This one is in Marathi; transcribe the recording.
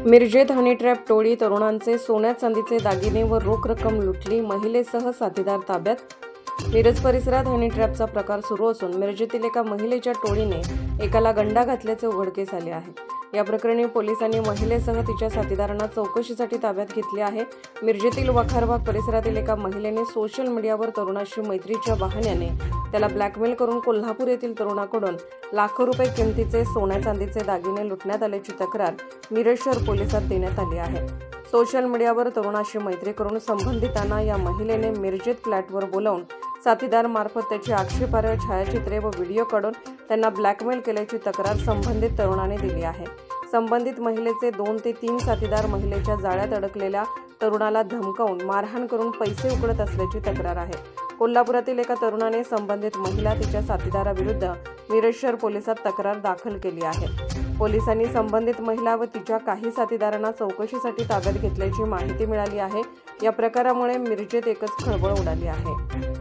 मिरजेत हनी ट्रॅप टोळी तरुणांचे सोन्या चांदीचे दागिने व रोख रक्कम लुटली, महिलेसह साथीदार ताब्यात। मिरज परिसरात हनी ट्रॅपचा प्रकार सुरू असून मिरजेतील एका महिलेच्या टोळीने एकाला गंडा घातल्याचे उघडकीस आले आहे। या प्रकरणी पोलिसांनी महिलेसह तिच्या साथीदारांना चौकशीसाठी ताब्यात घेतले आहे। मिरजेतील वखारबाग परिसरातील एका महिलेने सोशल मीडियावर तरुणाशी मैत्रीच्या बहाण्याने त्याला ब्लॅकमेल करून कोल्हापूर येथील तरुणाकडून लाखो रुपये किमतीचे सोन्या चांदीचे दागिने लुटण्यात आल्याची तक्रार मिरज शहर पोलिसात देण्यात आली आहे। सोशल मीडियावर तरुणाशी मैत्री करून संबंधितांना या महिलेने मिरजेत फ्लॅटवर बोलावून साथीदार मार्फत त्याची आक्षेपार्ह छायाचित्रे व व्हिडिओ काढून त्यांना ब्लॅकमेल केल्याची तक्रार संबंधित तरुणाने दिली आहे। संबंधित महिलेचे 2 ते 3 साथीदार महिलेच्या जाळ्यात अडकलेल्या तरुणाला धमकावून मारहाण करून पैसे उकळत असल्याची तक्रार आहे। कोल्हापुरातील एका तरुणाने संबंधित महिला तिच्या साथीदाराविरुद्ध मिरज शहर पोलिसात तक्रार दाखल केली आहे। पोलिसांनी संबंधित महिला व तिच्या काही साथीदारांना चौकशीसाठी ताब्यात घेतल्याची माहिती मिळाली आहे। या प्रकारामुळे मिरजेत एकच खळबळ उडाली आहे।